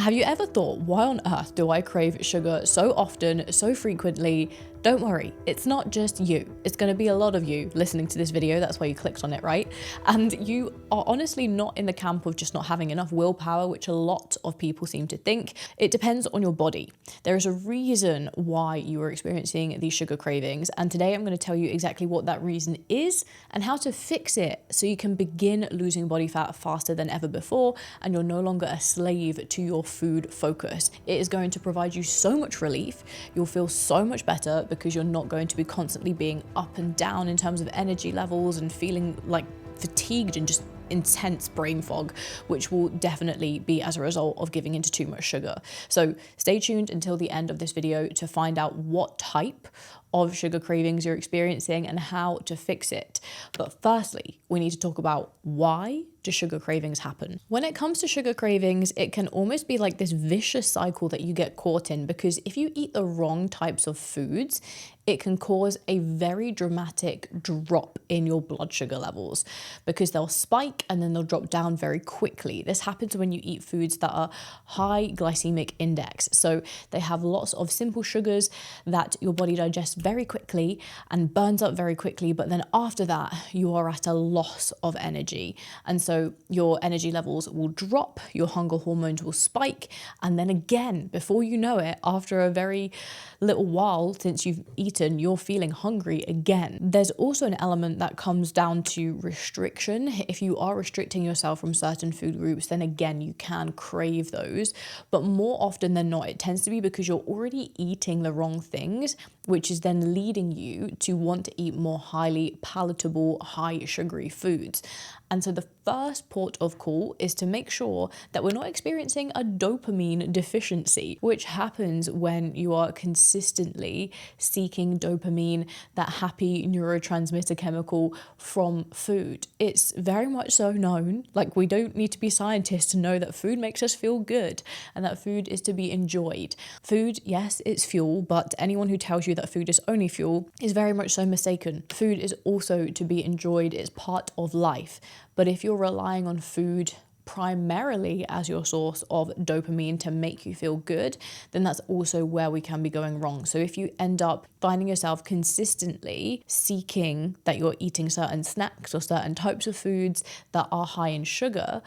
Have you ever thought, why on earth do I crave sugar so often, so frequently? Don't worry, it's not just you. It's going to be a lot of you listening to this video. That's why you clicked on it, right? And you are honestly not in the camp of just not having enough willpower, which a lot of people seem to think. It depends on your body. There is a reason why you are experiencing these sugar cravings. And today I'm going to tell you exactly what that reason is and how to fix it so you can begin losing body fat faster than ever before and you're no longer a slave to your food focus. It is going to provide you so much relief. You'll feel so much better because you're not going to be constantly being up and down in terms of energy levels and feeling like fatigued and just intense brain fog, which will definitely be as a result of giving into too much sugar. So stay tuned until the end of this video to find out what type of sugar cravings you're experiencing and how to fix it. But firstly, we need to talk about why do sugar cravings happen? When it comes to sugar cravings, it can almost be like this vicious cycle that you get caught in, because if you eat the wrong types of foods, it can cause a very dramatic drop in your blood sugar levels because they'll spike and then they'll drop down very quickly. This happens when you eat foods that are high glycemic index. So they have lots of simple sugars that your body digests very quickly and burns up very quickly. But then after that, you are at a loss of energy. And so your energy levels will drop, your hunger hormones will spike. And then again, before you know it, after a very little while since you've eaten, you're feeling hungry again. There's also an element that comes down to restriction. If you are restricting yourself from certain food groups, then again, you can crave those. But more often than not, it tends to be because you're already eating the wrong things, which is then leading you to want to eat more highly palatable, high sugary foods. And so the first port of call is to make sure that we're not experiencing a dopamine deficiency, which happens when you are consistently seeking dopamine, that happy neurotransmitter chemical from food. It's very much so known, like we don't need to be scientists to know that food makes us feel good and that food is to be enjoyed. Food, yes, it's fuel, but anyone who tells you that food is only fuel is very much so mistaken. Food is also to be enjoyed, it's part of life. But if you're relying on food primarily as your source of dopamine to make you feel good, then that's also where we can be going wrong. So if you end up finding yourself consistently seeking that you're eating certain snacks or certain types of foods that are high in sugar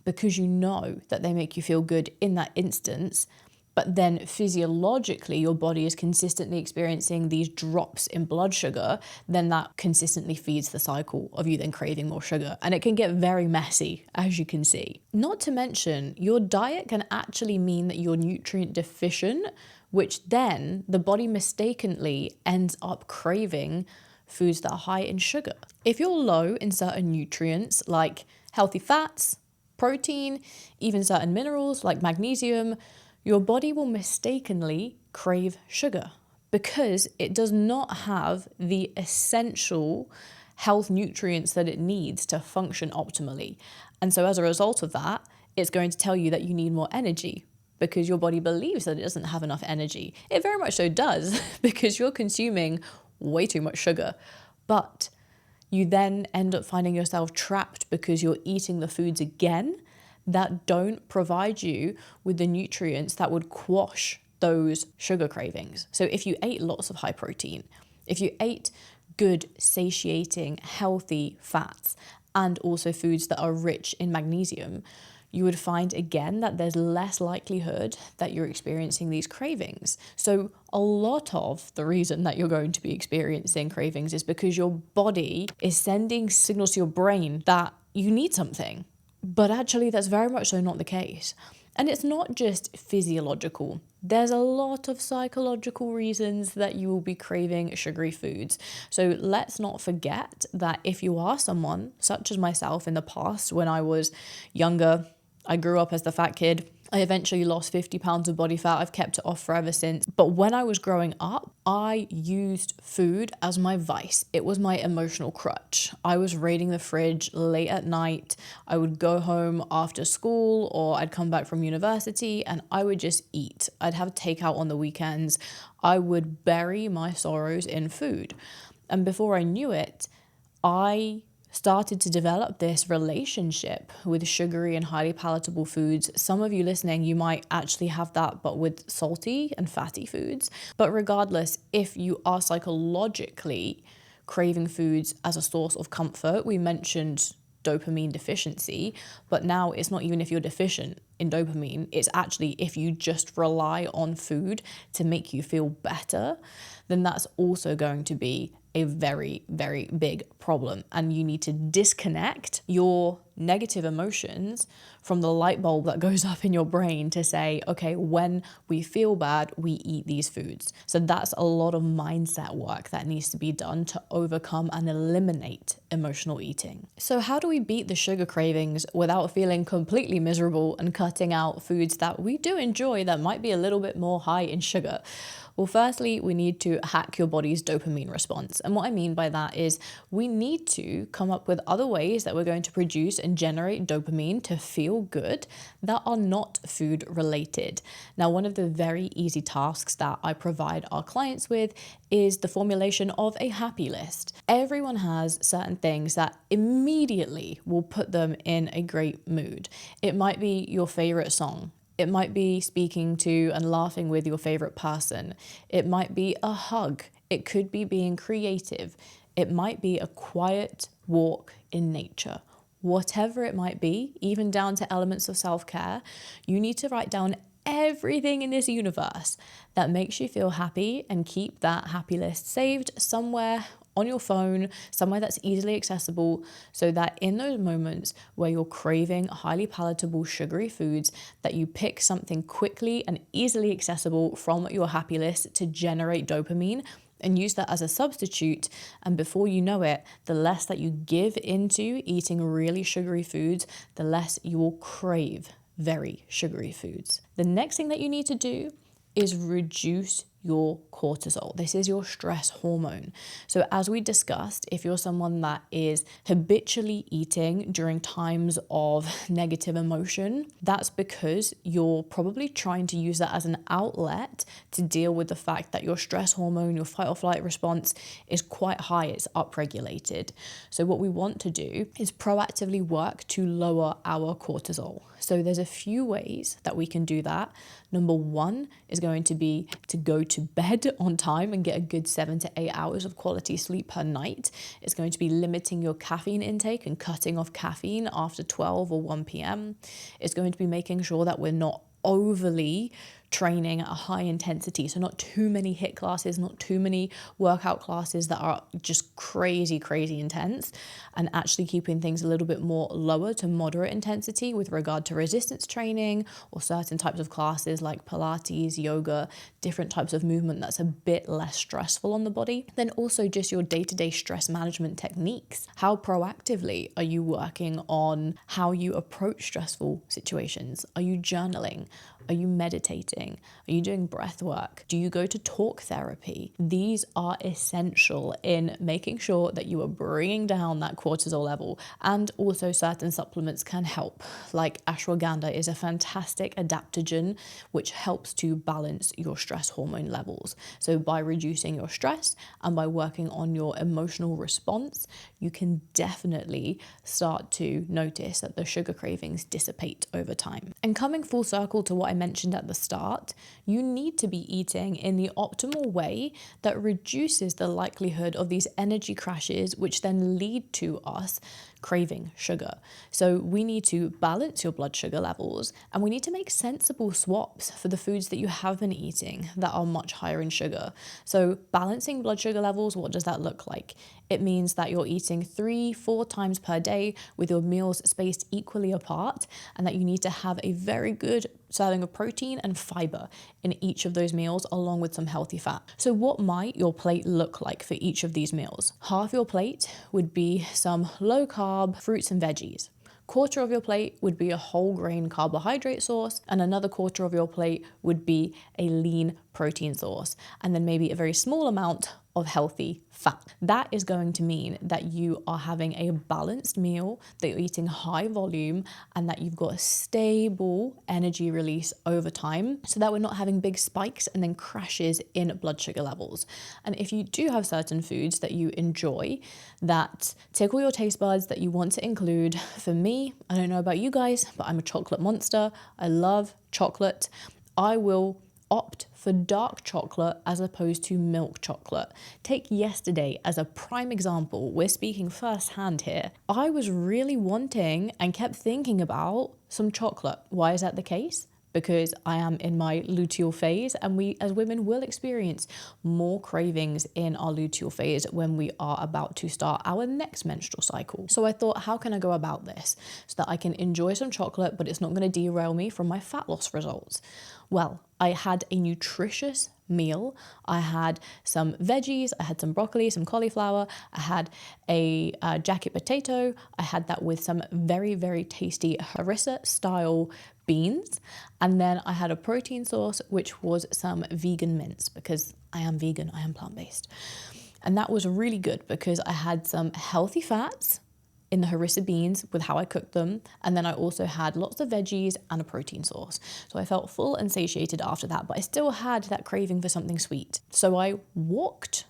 because you know that they make you feel good in that instance, but then physiologically your body is consistently experiencing these drops in blood sugar, then that consistently feeds the cycle of you then craving more sugar. And it can get very messy, as you can see. Not to mention, your diet can actually mean that you're nutrient deficient, which then the body mistakenly ends up craving foods that are high in sugar. If you're low in certain nutrients like healthy fats, protein, even certain minerals like magnesium, your body will mistakenly crave sugar because it does not have the essential health nutrients that it needs to function optimally. And so as a result of that, it's going to tell you that you need more energy because your body believes that it doesn't have enough energy. It very much so does because you're consuming way too much sugar. But you then end up finding yourself trapped because you're eating the foods again that don't provide you with the nutrients that would quash those sugar cravings. So if you ate lots of high protein, if you ate good, satiating, healthy fats, and also foods that are rich in magnesium, you would find again that there's less likelihood that you're experiencing these cravings. So a lot of the reason that you're going to be experiencing cravings is because your body is sending signals to your brain that you need something. But actually, that's very much so not the case. And it's not just physiological. There's a lot of psychological reasons that you will be craving sugary foods. So let's not forget that if you are someone, such as myself in the past, when I was younger, I grew up as the fat kid. I eventually lost 50 pounds of body fat. I've kept it off forever since. But when I was growing up, I used food as my vice. It was my emotional crutch. I was raiding the fridge late at night. I would go home after school or I'd come back from university and I would just eat. I'd have takeout on the weekends. I would bury my sorrows in food. And before I knew it, I started to develop this relationship with sugary and highly palatable foods. Some of you listening, you might actually have that, but with salty and fatty foods. But regardless, if you are psychologically craving foods as a source of comfort, we mentioned dopamine deficiency, but now it's not even if you're deficient in dopamine, it's actually if you just rely on food to make you feel better, then that's also going to be a very, very big problem. And you need to disconnect your negative emotions from the light bulb that goes up in your brain to say, okay, when we feel bad, we eat these foods. So that's a lot of mindset work that needs to be done to overcome and eliminate emotional eating. So how do we beat the sugar cravings without feeling completely miserable and cutting out foods that we do enjoy that might be a little bit more high in sugar? Well, firstly, we need to hack your body's dopamine response. And what I mean by that is we need to come up with other ways that we're going to produce and generate dopamine to feel good that are not food related. Now, one of the very easy tasks that I provide our clients with is the formulation of a happy list. Everyone has certain things that immediately will put them in a great mood. It might be your favorite song. It might be speaking to and laughing with your favorite person. It might be a hug. It could be being creative. It might be a quiet walk in nature. Whatever it might be, even down to elements of self-care, you need to write down everything in this universe that makes you feel happy and keep that happy list saved somewhere on your phone, somewhere that's easily accessible, so that in those moments where you're craving highly palatable sugary foods, that you pick something quickly and easily accessible from your happy list to generate dopamine and use that as a substitute. And before you know it, the less that you give into eating really sugary foods, the less you will crave very sugary foods. The next thing that you need to do is reduce your cortisol. This is your stress hormone. So as we discussed, if you're someone that is habitually eating during times of negative emotion, that's because you're probably trying to use that as an outlet to deal with the fact that your stress hormone, your fight or flight response is quite high, it's upregulated. So what we want to do is proactively work to lower our cortisol. So there's a few ways that we can do that. Number one is going to be to go to bed on time and get a good 7 to 8 hours of quality sleep per night. It's going to be limiting your caffeine intake and cutting off caffeine after 12 or 1 p.m. It's going to be making sure that we're not overly training at a high intensity. So not too many HIIT classes, not too many workout classes that are just crazy intense, and actually keeping things a little bit more lower to moderate intensity with regard to resistance training or certain types of classes like Pilates, yoga, different types of movement that's a bit less stressful on the body. Then also just your day-to-day stress management techniques. How proactively are you working on how you approach stressful situations? Are you journaling? Are you meditating? Are you doing breath work? Do you go to talk therapy? These are essential in making sure that you are bringing down that cortisol level, and also certain supplements can help. Like ashwagandha is a fantastic adaptogen which helps to balance your stress hormone levels. So by reducing your stress and by working on your emotional response, you can definitely start to notice that the sugar cravings dissipate over time. And coming full circle to what I mentioned at the start, you need to be eating in the optimal way that reduces the likelihood of these energy crashes, which then lead to us craving sugar. So we need to balance your blood sugar levels, and we need to make sensible swaps for the foods that you have been eating that are much higher in sugar. So balancing blood sugar levels, what does that look like? It means that you're eating 3-4 times per day with your meals spaced equally apart, and that you need to have a very good serving of protein and fiber in each of those meals, along with some healthy fat. So what might your plate look like for each of these meals? Half your plate would be some low carb fruits and veggies. Quarter of your plate would be a whole grain carbohydrate source, and another quarter of your plate would be a lean protein source, and then maybe a very small amount of healthy fat. That is going to mean that you are having a balanced meal, that you're eating high volume, and that you've got a stable energy release over time, so that we're not having big spikes and then crashes in blood sugar levels. And if you do have certain foods that you enjoy that tickle your taste buds, that you want to include, for me, I don't know about you guys, but I'm a chocolate monster. I love chocolate. I will opt for dark chocolate as opposed to milk chocolate. Take yesterday as a prime example. We're speaking firsthand here. I was really wanting and kept thinking about some chocolate. Why is that the case? Because I am in my luteal phase, and we as women will experience more cravings in our luteal phase when we are about to start our next menstrual cycle. So I thought, how can I go about this so that I can enjoy some chocolate, but it's not going to derail me from my fat loss results? Well, I had a nutritious meal. I had some veggies, I had some broccoli, some cauliflower, I had a jacket potato, I had that with some very, very tasty harissa style beans, and then I had a protein source, which was some vegan mince, because I am vegan, I am plant-based. And that was really good because I had some healthy fats in the harissa beans with how I cooked them, and then I also had lots of veggies and a protein source. So I felt full and satiated after that, but I still had that craving for something sweet. So I walked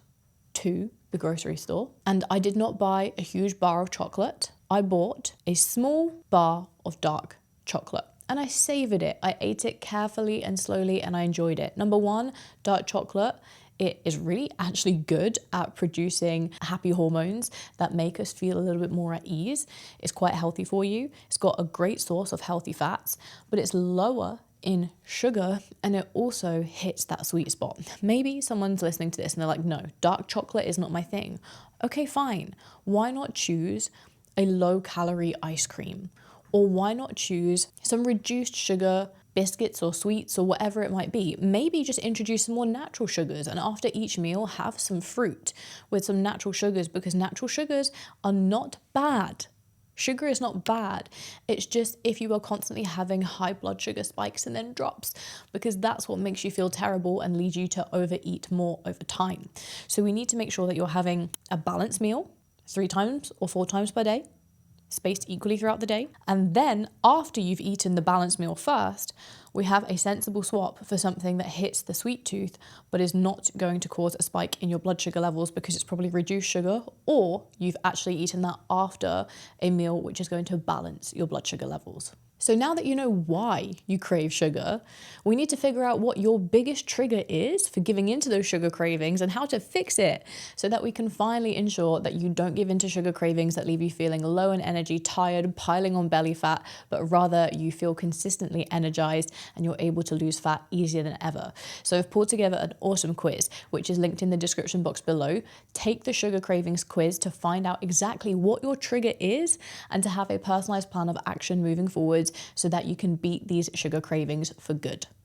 to the grocery store, and I did not buy a huge bar of chocolate. I bought a small bar of dark chocolate, and I savored it. I ate it carefully and slowly, and I enjoyed it. Number one, dark chocolate, it is really actually good at producing happy hormones that make us feel a little bit more at ease. It's quite healthy for you. It's got a great source of healthy fats, but it's lower in sugar, and it also hits that sweet spot. Maybe someone's listening to this and they're like, no, dark chocolate is not my thing. Okay, fine. Why not choose a low-calorie ice cream? Or why not choose some reduced sugar biscuits or sweets or whatever it might be? Maybe just introduce some more natural sugars, and after each meal have some fruit with some natural sugars, because natural sugars are not bad. Sugar is not bad. It's just if you are constantly having high blood sugar spikes and then drops, because that's what makes you feel terrible and leads you to overeat more over time. So we need to make sure that you're having a balanced meal 3 times or 4 times per day, spaced equally throughout the day. And then after you've eaten the balanced meal first, we have a sensible swap for something that hits the sweet tooth, but is not going to cause a spike in your blood sugar levels because it's probably reduced sugar, or you've actually eaten that after a meal, which is going to balance your blood sugar levels. So now that you know why you crave sugar, we need to figure out what your biggest trigger is for giving into those sugar cravings and how to fix it so that we can finally ensure that you don't give into sugar cravings that leave you feeling low in energy, tired, piling on belly fat, but rather you feel consistently energized and you're able to lose fat easier than ever. So I've pulled together an awesome quiz, which is linked in the description box below. Take the sugar cravings quiz to find out exactly what your trigger is and to have a personalized plan of action moving forwards so that you can beat these sugar cravings for good.